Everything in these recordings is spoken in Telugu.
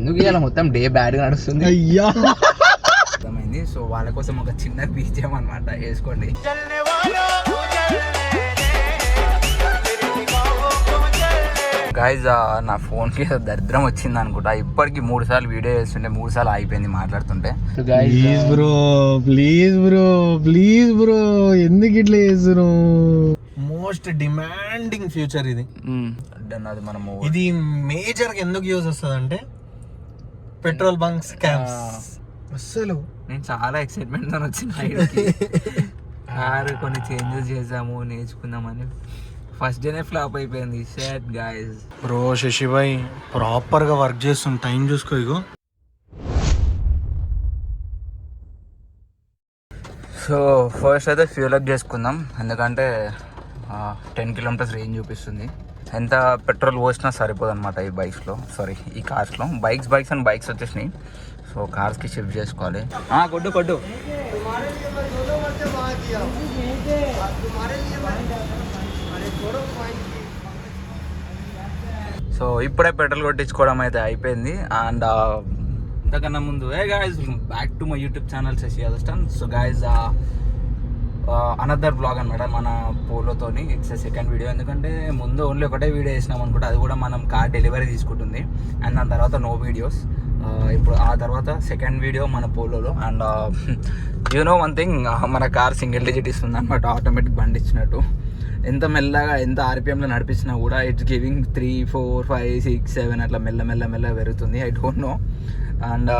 ఎందుకు ఇలా మొత్తం డే బ్యాడ్గా నడుస్తుంది. అయ్యా అర్థమైంది. సో వాళ్ళ కోసం ఒక చిన్న బీజం అనమాట వేసుకోండి. గైజ్ నా ఫోన్కి దరిద్రం వచ్చింది అనుకుంటా. ఇప్పటికి 3 సార్లు వీడియో చేస్తుంటే 3 సార్లు ఆగిపోయింది మాట్లాడుతుంటే. ప్లీజ్ బ్రో ఎందుకు ఇట్లా చేస్తున్నావు? మోస్ట్ డిమాండింగ్ ఫ్యూచర్ ఇది. అది మనము ఇది మేజర్ గా ఎందుకు యూజ్ వస్తుంది అంటే పెట్రోల్ బంక్ స్కామ్స్. అసలు నేను చాలా ఎక్సైట్మెంట్ తో వచ్చిన కారు కొన్ని చేంజెస్ చేసాము నేర్చుకుందామని. ఫస్ట్ డేనే ఫ్లాప్ అయిపోయింది. Shut guys. బ్రో శశిభాయ్ ప్రాపర్ గా వర్క్ చేస్తుంది. టైం చూసుకో. ఇగో సో ఫస్ట్ అయితే ఫ్యూల్ అప్ చేసుకుందాం. ఎందుకంటే 10 కిలోమీటర్స్ రేంజ్ చూపిస్తుంది. ఎంత పెట్రోల్ పోసినా సరిపోదు అనమాట ఈ బైక్స్లో, సారీ ఈ కార్స్లో. బైక్స్ అండ్ బైక్స్ వచ్చేసినాయి. సో కార్స్కి షిఫ్ట్ చేసుకోవాలి. కొట్టు సో ఇప్పుడే పెట్రోల్ కొట్టించుకోవడం అయితే అయిపోయింది. అండ్ ఇంతకన్నా ముందు guys back to my YouTube channel Shashi Yadav. So guys another blog అనమాట మన పోలోతోని. It's second video. ఎందుకంటే ముందు ఓన్లీ ఒకటే వీడియో వేసినాం అనుకుంటే, అది కూడా మనం కార్ డెలివరీ తీసుకుంటుంది. అండ్ దాని తర్వాత నో వీడియోస్. ఇప్పుడు ఆ తర్వాత సెకండ్ వీడియో మన పోలోలో. అండ్ యూనో వన్ థింగ్, మన కార్ సింగిల్ డిజిట్ ఇస్తుంది అనమాట, ఆటోమేటిక్ బండి ఇచ్చినట్టు. ఎంత మెల్లగా ఎంత ఆర్పిఎంలో నడిపించినా కూడా ఇట్స్ గివింగ్ 3, 4, 5, 6, 7 అట్లా మెల్ల పెరుగుతుంది. I don't know. అండ్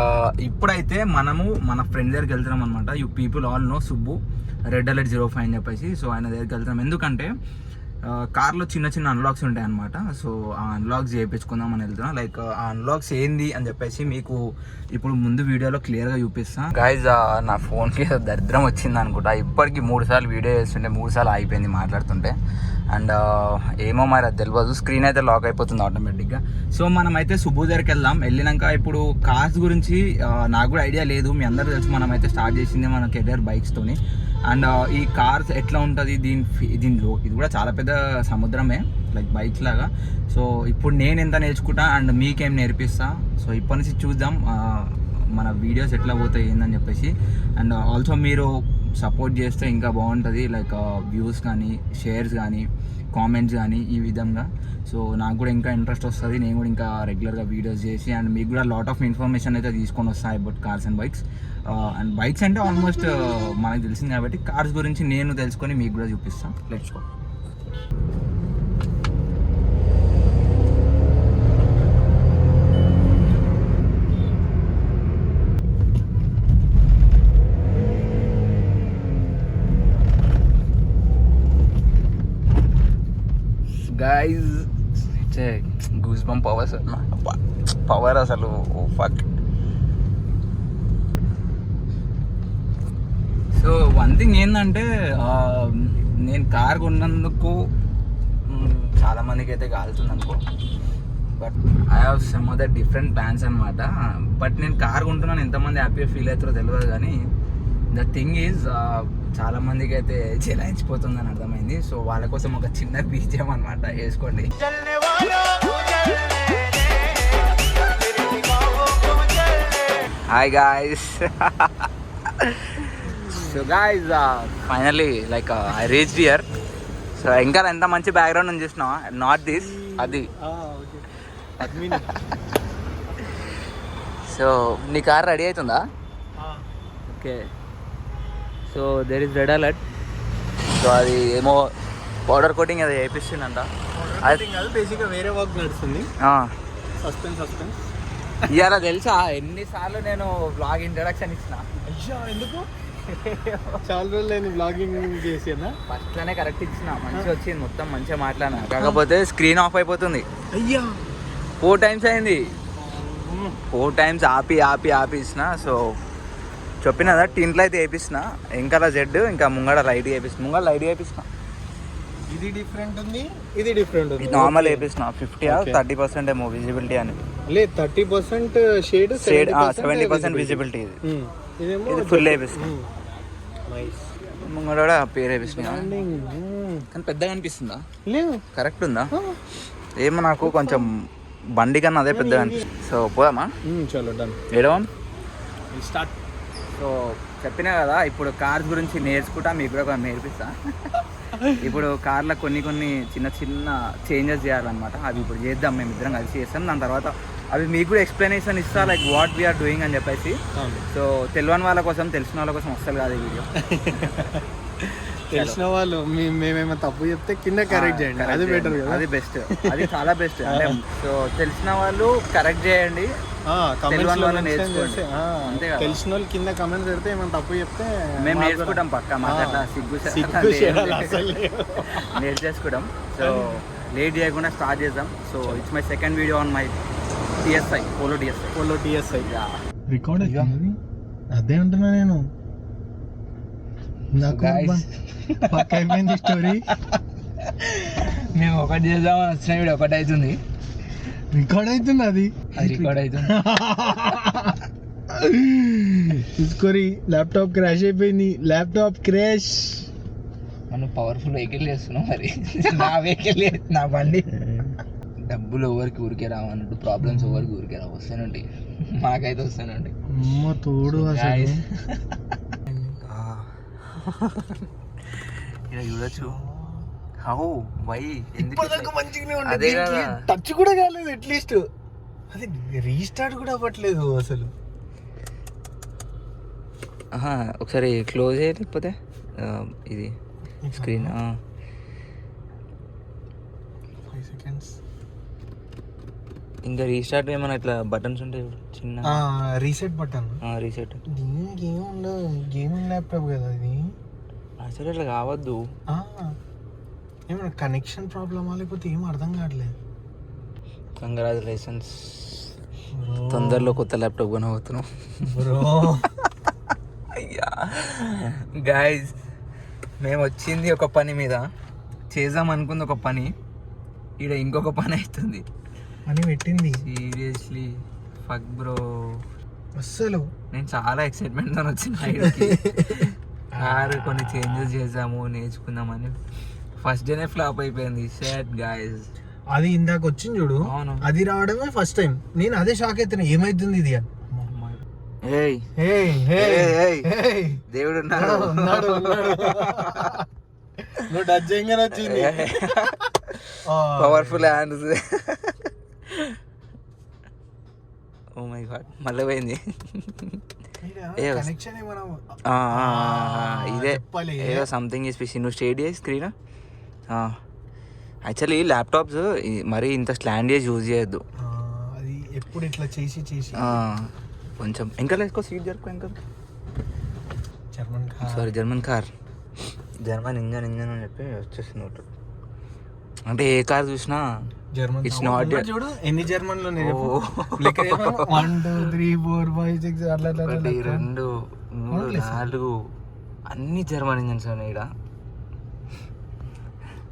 ఇప్పుడైతే మనము మన ఫ్రెండ్ దగ్గరికి వెళ్తున్నాం అనమాట. You people all know Subbu, red alert 05 అని చెప్పేసి. సో ఆయన దగ్గరికి వెళ్తున్నాం. ఎందుకంటే కార్లో చిన్న అన్లాక్స్ ఉంటాయి అనమాట. సో ఆ అన్లాక్స్ చేయించుకుందాం అని వెళ్తున్నా. లైక్ ఆ అన్లాక్స్ ఏంది అని చెప్పేసి మీకు ఇప్పుడు ముందు వీడియోలో క్లియర్గా చూపిస్తాను. గైజ్ నా ఫోన్కి దరిద్రం వచ్చింది అనుకుంటా. ఇప్పటికి 3 సార్లు వీడియో చేస్తుంటే 3 సార్లు ఆగిపోయింది మాట్లాడుతుంటే. అండ్ ఏమో మరి అది తెలియదు, స్క్రీన్ అయితే లాక్ అయిపోతుంది ఆటోమేటిక్గా. సో మనం అయితే సుబ్బు దగ్గరికి వెళ్దాం. వెళ్ళినాక ఇప్పుడు కార్స్ గురించి నాకు కూడా ఐడియా లేదు. మీ అందరూ తెలుసు, మనం అయితే స్టార్ట్ చేసింది మన కెరియర్ బైక్స్తోని. అండ్ ఈ కార్స్ ఎట్లా ఉంటుంది, దీనిలో ఇది కూడా చాలా పెద్ద సముద్రమే లైక్ బైక్స్ లాగా. సో ఇప్పుడు నేను ఎంత నేర్చుకుంటా అండ్ మీకేం నేర్పిస్తా. సో ఇప్పటి నుంచి చూద్దాం మన వీడియోస్ ఎట్లా పోతాయి ఏందని చెప్పేసి. అండ్ ఆల్సో మీరు సపోర్ట్ చేస్తే ఇంకా బాగుంటుంది. లైక్ వ్యూస్ కానీ, షేర్స్ కానీ, కామెంట్స్ కానీ ఈ విధంగా. సో నాకు కూడా ఇంకా ఇంట్రెస్ట్ వస్తుంది. నేను కూడా ఇంకా రెగ్యులర్గా వీడియోస్ చేసి అండ్ మీకు కూడా లాట్ ఆఫ్ ఇన్ఫర్మేషన్ అయితే తీసుకొని వస్తాయి about cars and bikes. And bikes అంటే ఆల్మోస్ట్ మనకు తెలిసింది కాబట్టి కార్స్ గురించి నేను తెలుసుకొని మీకు కూడా చూపిస్తాను. Let's go. Guys it's a goose bump power అసలు ఫక్. సో వన్ థింగ్ ఏంటంటే నేను కార్ కొన్నందుకు చాలామందికి అయితే కాలుతుంది అనుకో. But I have some other different plans అనమాట. బట్ నేను కార్ కొంటున్నాను, ఎంతమంది హ్యాపీగా ఫీల్ అవుతారో తెలియదు. కానీ ద థింగ్ ఈజ్ చాలా మందికి అయితే చెలాయించిపోతుందని అర్థమైంది. సో వాళ్ళ కోసం ఒక చిన్న బీజం అనమాట వేసుకోండి. Hi guys. So guys finally like I reached here. So ఇంకా ఎంత మంచి బ్యాక్గ్రౌండ్ ఉంది చూసినావా, నాట్ దిస్, అది. సో నీ కార్ రెడీ అవుతుందా? Okay. So there is red alert. So అది ఏమో పౌడర్ కోటింగ్ అది వేయిస్తుందంట. అది బేసిక్గా వేరే వర్క్ నడుస్తుంది. సస్పెన్స్ ఇవాళ తెలుసా ఎన్నిసార్లు నేను వ్లాగ్ ఇంట్రడక్షన్ ఇచ్చిన. ఎందుకు చాలా రోజులు నేను వ్లాగింగ్ చేసానా? ఫస్ట్లోనే కరెక్ట్ ఇచ్చిన, మంచిగా వచ్చింది, మొత్తం మంచిగా మాట్లాడినా. కాకపోతే స్క్రీన్ ఆఫ్ అయిపోతుంది. అయ్యా 4 times అయింది. 4 times ఆపి ఇచ్చిన. సో చెప్పినదా టింట్లో అయితే వేపిస్తున్నా. ఇంకా జెడ్ ఇంకా ముంగడ లైట్ వేపిస్తున్నా. ముంగడ లైట్ వేపిస్తున్నా. ఇది డిఫరెంట్ ఉంది, ఇది డిఫరెంట్ ఉంది. నార్మల్ వేపిస్తున్నా. 50-30% ఏమో విజిబిలిటీ అని. లేదు 30% షేడ్ 70% విజిబిలిటీ. ఇది ఫుల్ వేపిస్తున్నా. ముంగడ పేరు వేపిస్తున్నా. కానీ పెద్దగా అనిపిస్తుందా? లేదు, కరెక్ట్ ఉందా? ఏమో నాకు కొంచెం బండి కన్నా అదే పెద్దగా సో పోదామా చలో డన్ ఏడవం స్టార్ట్. సో చెప్పినా కదా ఇప్పుడు కార్స్ గురించి నేర్చుకుంటా, మీకు కూడా కొంచెం నేర్పిస్తా. ఇప్పుడు కార్లో కొన్ని చిన్న చిన్న చేంజెస్ చేయాలన్నమాట. అవి ఇప్పుడు చేద్దాం, మేము ఇద్దరం కలిసి చేస్తాం. దాని తర్వాత అవి మీకు కూడా ఎక్స్ప్లెనేషన్ ఇస్తా, లైక్ వాట్ వీఆర్ డూయింగ్ అని చెప్పేసి. సో తెలియని వాళ్ళ కోసం, తెలిసిన వాళ్ళ కోసం అస్సలు కాదు ఈ వీడియో. తెలిసిన వాళ్ళు మేమేమో తప్పు చెప్తే కింద కరెక్ట్ చేయండి, అది బెటర్ కదా, అది బెస్ట్, అది చాలా బెస్ట్. అంటే సో తెలిసిన వాళ్ళు కరెక్ట్ చేయండి, తెలియని వాళ్ళు నేర్చుకోండి. అంతే కదా, తెలిసిన వాళ్ళు కింద కమెంట్స్ పెడితే ఏమైనా తప్పు చెప్తే మేము నేర్చుకుంటాం పక్క. మాకు అట్లా నేర్చేసుకుంటాం. సో లేట్ చేయకుండా స్టార్ట్ చేద్దాం. So it's my second video on my TSI, polo TSI. Record అవుతుంది, అదే అంటున్నా నేను. నాకు పక్క అయిపోయింది స్టోరీ. మేము ఒకటి చేద్దామని వచ్చిన వీడియో ఒకటి అవుతుంది, రికార్డ్ అవుతుంది, అది రికార్డ్ అవుతుంది. తీసుకోరి, ల్యాప్టాప్ క్రాష్ అయిపోయింది, ల్యాప్టాప్ క్రాష్. మనం పవర్ఫుల్ వెహికల్ చేస్తున్నాం మరి. నా వెహికల్, నా బండి. డబ్బులు ఎవరికి ఊరికే రావన్నట్టు, ప్రాబ్లమ్స్ ఎవరికి ఊరికే రావు, వస్తానండి. మాకైతే వస్తానండి. అమ్మ తోడు అసలు. ఇలా చూడొచ్చు. హౌ వై ఇప్పటిదాకా మంచిగానే ఉంది, అదే కదా. టచ్ కూడా కాలేదు అట్లీస్ట్, అది రీస్టార్ట్ కూడా అవ్వట్లేదు అసలు. ఒకసారి క్లోజ్ చేయలేకపోతే ఇది స్క్రీన్ 5 seconds. ఇంకా రీస్టార్ట్ ఏమైనా ఇట్లా బటన్స్ ఉంటాయి చిన్న, రీసెట్ బటన్. రీసెట్ దీనికి ఏం ఉండదు, గేమింగ్ ల్యాప్టాప్ కదా ఇది. అసలు ఇట్లా కావద్దు. ఏమైనా కనెక్షన్ ప్రాబ్లమా లేకపోతే ఏం అర్థం కావట్లేదు. కంగ్రాచులేషన్స్, తొందరలో కొత్త ల్యాప్టాప్ కొనబోతున్నాం బ్రో. అయ్యా గైజ్, మేము వచ్చింది ఒక పని మీద, చేద్దాం అనుకుంది ఒక పని, ఈడ ఇంకొక పని అవుతుంది అని పెట్టింది. సీరియస్లీ ఫక్ బ్రో, అస్సలు నేను చాలా ఎక్సైట్మెంట్తో వచ్చిన కారు కొన్ని చేంజెస్ చేద్దాము, నేర్చుకుందామని. ఫస్ట్ డేనే ఫ్లాప్ అయిపోయింది. షట్ గైజ్, అది ఇందాక వచ్చింది చూడు, అవును, అది రావడమే ఫస్ట్ టైం. నేను అదే షాక్ అవుతున్నా, ఏమైతుంది ఇది అని. దేవుడు నువ్వు టచ్ చేయగానే వచ్చింది. Powerful hands. Oh my god, మళ్ళీ పోయింది. ఇదే ఏదో సంథింగ్ స్పెషల్. నువ్వు స్టేట్ చేసి స్క్రీన్. యాక్చువల్లీ ల్యాప్టాప్స్ మరీ ఇంత స్లాండ్ చేసి యూజ్ చేయొద్దు. అది ఎప్పుడు ఇట్లా చేసి కొంచెం ఇంకా వేసుకో, సీట్ జరుపుకో. ఇంకా జర్మన్ కార్, జర్మన్ ఇంజన్ అని చెప్పి వచ్చేసింది ఒకటి. అంటే ఏ కార్ చూసినా జర్మన్. ఇట్స్ నాట్ చూడు ఎన్ని జర్మన్ లో 1 2 3 4 5 6 అట్లా 1 2 3 4 అన్ని జర్మన్ ఇంజన్స్ ఉన్నాయి ఇక్కడ.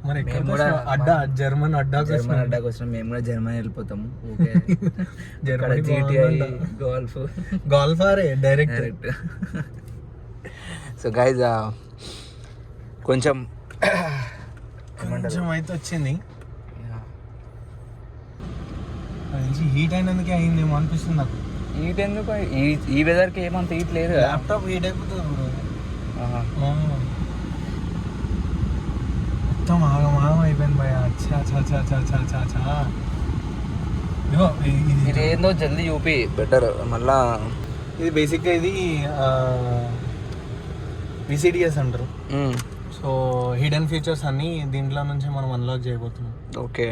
మరి అడ్డా జర్మన్ అడ్డాకి వచ్చిన మేము కూడా జర్మనీ వెళ్ళిపోతాము. Okay, Germany GTI golf direct. So guys, కొంచెం అయితే వచ్చింది. హీట్ అయినందుకే అయిందేమో అనిపిస్తుంది నాకు. హీట్ ఎందుకు, ఈ వెదర్కి ఏమంత హీట్ లేదు. ల్యాప్టాప్ హీట్ అయిపోతుంది మొత్తం ఆగమాగం అయిపోయింది భయ. ఇది ఏందో జల్దీ చూపి బెటర్. మళ్ళా ఇది బేసిక్గా ఇది VCDS అంటారు. సో హిడెన్ ఫీచర్స్ అన్ని దీంట్లో నుంచి మనం అన్లాక్ చేయబోతున్నాం. ఓకే,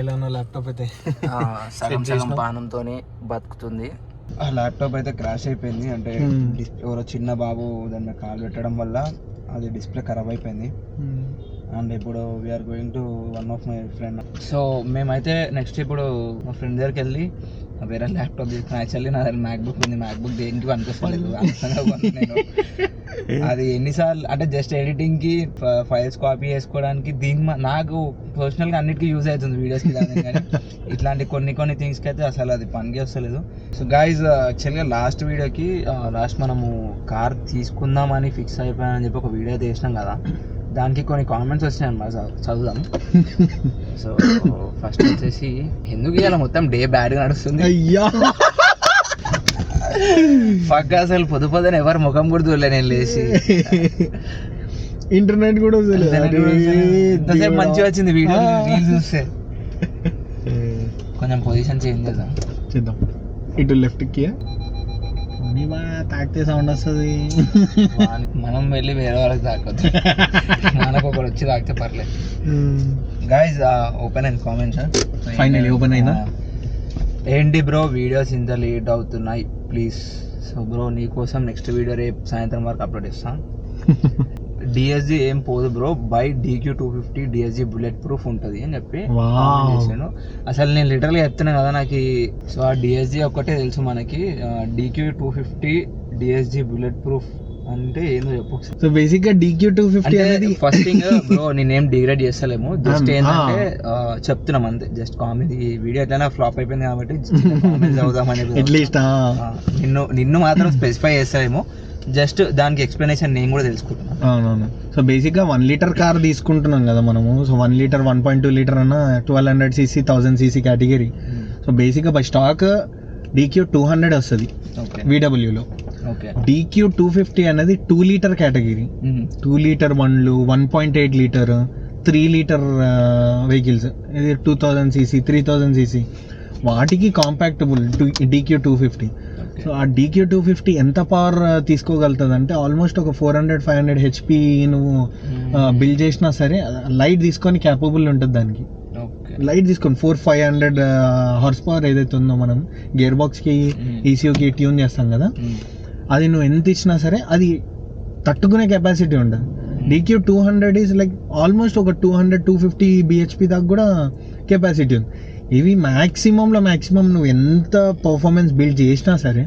ఇలానో ల్యాప్టాప్ అయితే సగం పానంతో బతుకుతుంది. ఆ ల్యాప్టాప్ అయితే క్రాష్ అయిపోయింది. అంటే ఎవరో చిన్న బాబు దాని మీద కాల్ పెట్టడం వల్ల అది డిస్ప్లే ఖరాబ్ అయిపోయింది. అండ్ ఇప్పుడు we are going to one of my friend. So మేమైతే నెక్స్ట్ ఇప్పుడు మా ఫ్రెండ్ దగ్గరికి వెళ్ళి వేరే ల్యాప్టాప్ తీసుకున్నాను. యాక్చువల్లీ నా దగ్గర మ్యాక్బుక్ ఉంది. మ్యాక్బుక్ దేనికి పనికొస్తలేదు, నేను అది ఎన్నిసార్లు అంటే జస్ట్ ఎడిటింగ్కి, ఫైల్స్ కాపీ చేసుకోవడానికి, నాకు పర్సనల్గా అన్నిటికీ యూజ్ అవుతుంది, వీడియోస్కి కానీ ఇట్లాంటి కొన్ని థింగ్స్కి అయితే అసలు అది పనికి వస్తలేదు. సో గైజ్, యాక్చువల్గా లాస్ట్ వీడియోకి మనము కార్ తీసుకుందామని ఫిక్స్ అయిపోయామని చెప్పి ఒక వీడియో అయితే వేసినాం కదా. దానికి కొన్ని కామెంట్స్ వచ్చినాయి అన్నమాట, చదువుదాం. సో ఫస్ట్ వచ్చేసి ఎందుకు ఇవాళ మొత్తం డే బ్యాడ్గా నడుస్తుంది, అయ్యా పక్క అసలు పొద్దున ఎవరు ముఖం కూడా చూడలే నేను లేచి. ఇంటర్నెట్ కూడా ఎంతసేపు మంచిగా వచ్చింది వీడియో రీల్స్ చూస్తే. కొంచెం పొజిషన్ చేంజ్ చేద్దాం. చేద్దాం. ఇటు లెఫ్ట్కి తాకితే సౌండ్ వస్తుంది. మనం వెళ్ళి వేరే వాళ్ళకి తాకొద్దు, మనకు ఒకరు వచ్చి తాకితే పర్లేదు. గైస్ ఓపెన్ అయింది కామెంట్స్. ఫైనల్లీ ఓపెన్ అయిందా? ఏంటి బ్రో వీడియోస్ ఇంత లేట్ అవుతున్నాయి ప్లీజ్. సో బ్రో నీకోసం నెక్స్ట్ వీడియో రేపు సాయంత్రం వరకు అప్లోడ్ చేస్తాను. డిఎస్జి ఏం పోదు bro, by DQ 250 DSG bullet proof ఉంటుంది అని చెప్పి చేసాను. అసలు నేను లిటరల్గా చెప్తున్నాను కదా, నాకు సో ఆ డిఎస్జి ఒక్కటే తెలుసు మనకి. DQ 250 డిఎస్జి బుల్లెట్ ప్రూఫ్ అంటే ఏందో చెప్పు. సో బేసిక్ గా DQ 250 అనేది ఫస్ట్ థింగ్ బ్రో, నేనేం డిగ్రేడ్ చేస్తలేము, జస్ట్ ఏంటంటే చెప్తున్నాం అంతే. జస్ట్ కామెంట్, ఈ వీడియో ఎట్లైనా ఫ్లాప్ అయిపోయింది కాబట్టి కామెంట్స్ అవుదాం అనేది. అట్లీస్ట్ నిన్ను మాత్రం స్పెసిఫై చేస్తలేము, జస్ట్ దానికి ఎక్స్ప్లెనేషన్ నేను కూడా తెలుసుకుంటున్నాను. అవునవును. సో బేసిక్గా 1 లీటర్ కార్ తీసుకుంటున్నాం కదా మనము. సో 1 లీటర్ 1.2 లీటర్ అన్న 1200cc 1000cc కేటగిరీ. సో బేసిక్గా బై స్టాక్ DQ 200 వస్తుంది VWలో. DQ 250 అనేది 2 లీటర్ కేటగిరీ. 2 లీటర్ బండ్లు, 1.8 లీటర్, 3 లీటర్ వెహికల్స్, ఇది 2000cc 3000cc వాటికి కాంపాక్టబుల్ DQ 250. సో ఆ DQ 250 ఎంత పవర్ తీసుకోగలుగుతుంది అంటే ఆల్మోస్ట్ ఒక 400-500 HP నువ్వు బిల్డ్ చేసినా సరే లైట్ తీసుకొని క్యాపబుల్ ఉంటుంది దానికి. లైట్ తీసుకొని 400-500 హార్స్ పవర్ ఏదైతే ఉందో మనం గేర్ బాక్స్కి ECUకి ట్యూన్ చేస్తాం కదా, అది నువ్వు ఎంత ఇచ్చినా సరే అది తట్టుకునే కెపాసిటీ ఉంటుంది. DQ 200 ఈజ్ లైక్ ఆల్మోస్ట్ ఒక 200-250 BHP దాకా కూడా కెపాసిటీ ఉంది. ఇవి మ్యాక్సిమం నువ్వు ఎంత పర్ఫార్మెన్స్ బిల్డ్ చేసినా సరే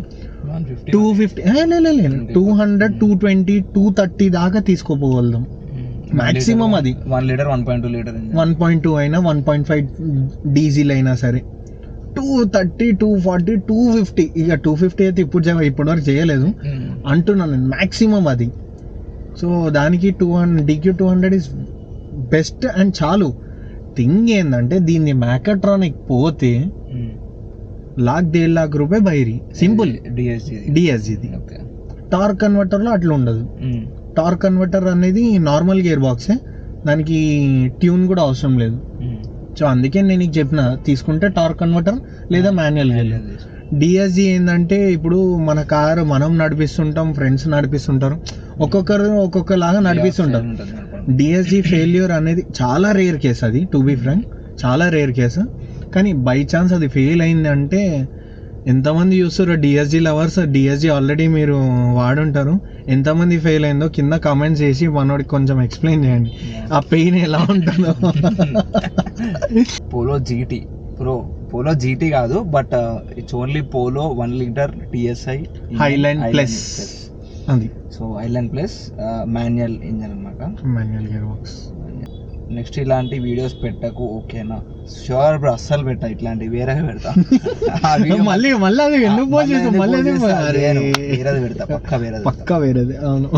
250 200, 220, 230 దాకా తీసుకోపోగలుగుతాం మ్యాక్సిమం. అది 1 లీటర్ 1.2 అయినా 1.5 డీజిల్ అయినా సరే 230, 240, 250. ఇక 250 అయితే ఇప్పటి వరకు చేయలేదు అంటున్నాను నేను, మ్యాక్సిమం అది. సో దానికి DQ 200 ఇస్ బెస్ట్ అండ్ చాలు. థింగ్ ఏంటంటే దీన్ని మ్యాకట్రానిక్ పోతే ₹1,50,000 బైరీ సింపుల్. డిఎస్జిది టార్క్ కన్వర్టర్లో అట్లా ఉండదు. టార్క్ కన్వర్టర్ అనేది నార్మల్ గేర్ బాక్సే, దానికి ట్యూన్ కూడా అవసరం లేదు. సో అందుకే నేను నీకు చెప్పిన తీసుకుంటే టార్క్ కన్వర్టర్ లేదా మాన్యువల్ గేర్. డిఎస్జి ఏంటంటే ఇప్పుడు మన కారు మనం నడిపిస్తుంటాం, ఫ్రెండ్స్ నడిపిస్తుంటారు, ఒక్కొక్కరు ఒక్కొక్కలాగా నడిపిస్తుంటారు. డిఎస్జి ఫెయిల్యూర్ అనేది చాలా రేర్ కేసు, అది టు బీ ఫ్రాంక్ చాలా రేర్ కేసు. కానీ బై ఛాన్స్ అది ఫెయిల్ అయింది అంటే ఎంతమంది చూస్తారో డిఎస్జి లవర్స్, డిఎస్జి ఆల్రెడీ మీరు వాడుంటారు, ఎంతమంది ఫెయిల్ అయిందో కింద కామెంట్స్ చేసి మనోడికి కొంచెం ఎక్స్ప్లెయిన్ చేయండి ఆ పెయిన్ ఎలా ఉంటుందో. పోలో జీటీ కాదు, but it's only Polo 1 litre TSI Highline plus అది. So Highline plus manual engine అనమాట, మాన్యువల్ గేర్ బాక్స్. నెక్స్ట్ ఇలాంటి వీడియోస్ పెట్టకు ఓకేనా? షూర్ బ్రో, అస్సలు పెట్టా, ఇట్లాంటి వేరే పెడతా. మళ్ళీ అది ఎందుకు పోస్ట్ చేస్తాం, మళ్ళీ వేరేది పెడతా, పక్కా వేరేది. అవును,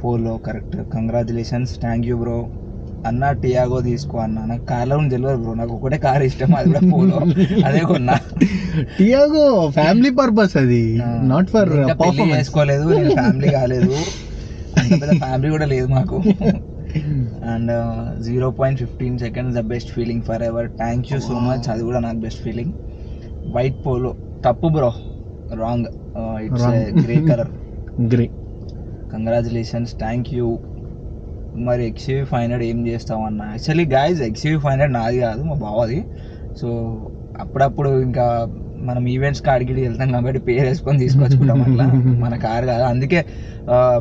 polo correct. Congratulations, thank you bro. అన్న టియాగో తీసుకో అన్న, నాకు కార్లో తెలియదు బ్రో, నాకు ఒకటే కార్ ఇష్టం, అది కూడా పోలో, అదే కొన్నా. టియాగో ఫ్యామిలీ పర్పస్, అది నాట్ ఫర్ పర్ఫార్మెన్స్. చేసుకోలేదు, నేను ఫ్యామిలీ కాలేదు, అంత పెద్ద ఫ్యామిలీ కూడా లేదు మాకు. And 0.15 seconds the best feeling for ever, thank you so much, అది కూడా నాకు బెస్ట్ ఫీలింగ్. వైట్ పోలో తప్పు bro, wrong, it's grey colour. Grey. Congratulations, thank you. మరి XUV 500 ఏం చేస్తావు అన్న? యాక్చువల్లీ గాయస్ XUV 500 నాది కాదు, మా బావది. సో అప్పుడప్పుడు ఇంకా మనం ఈవెంట్స్ కాడికి వెళ్తాం కాబట్టి పేరు వేసుకొని తీసుకొచ్చుకుంటాం, అట్లా మన కార్ కాదు. అందుకే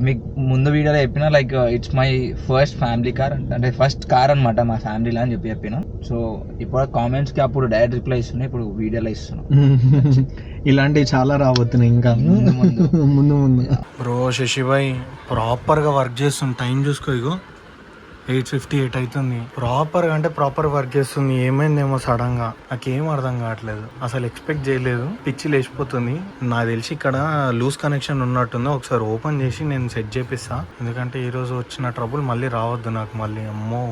మీకు ముందు వీడియోలో చెప్పిన, like it's my first family car, అంటే ఫస్ట్ కార్ అనమాట మా ఫ్యామిలీలో అని చెప్పిన. సో ఇప్పుడు కామెంట్స్కి అప్పుడు డైరెక్ట్ రిప్లై ఇస్తున్నాయి, ఇప్పుడు వీడియోలో ఇస్తున్నాం. ఇలాంటివి చాలా రాబోతున్నాయి ఇంకా ముందు. బ్రో శశిభాయ్ ప్రాపర్గా వర్క్ చేస్తుంది, టైం చూసుకో. ఇగో 8:58 అవుతుంది. ప్రాపర్ అంటే ప్రాపర్ వర్క్ చేస్తుంది. ఏమైందేమో సడన్ గా నాకేం అర్థం కావట్లేదు. అసలు ఎక్స్పెక్ట్ చేయలేదు. పిచ్చి లేచిపోతుంది. నాకు తెలిసి ఇక్కడ లూజ్ కనెక్షన్ ఉన్నట్టుంది. ఒకసారి ఓపెన్ చేసి నేను సెట్ చేపిస్తా. ఎందుకంటే ఈ రోజు వచ్చిన ట్రబుల్ మళ్ళీ రావద్దు నాకు. మళ్ళీ అమ్మో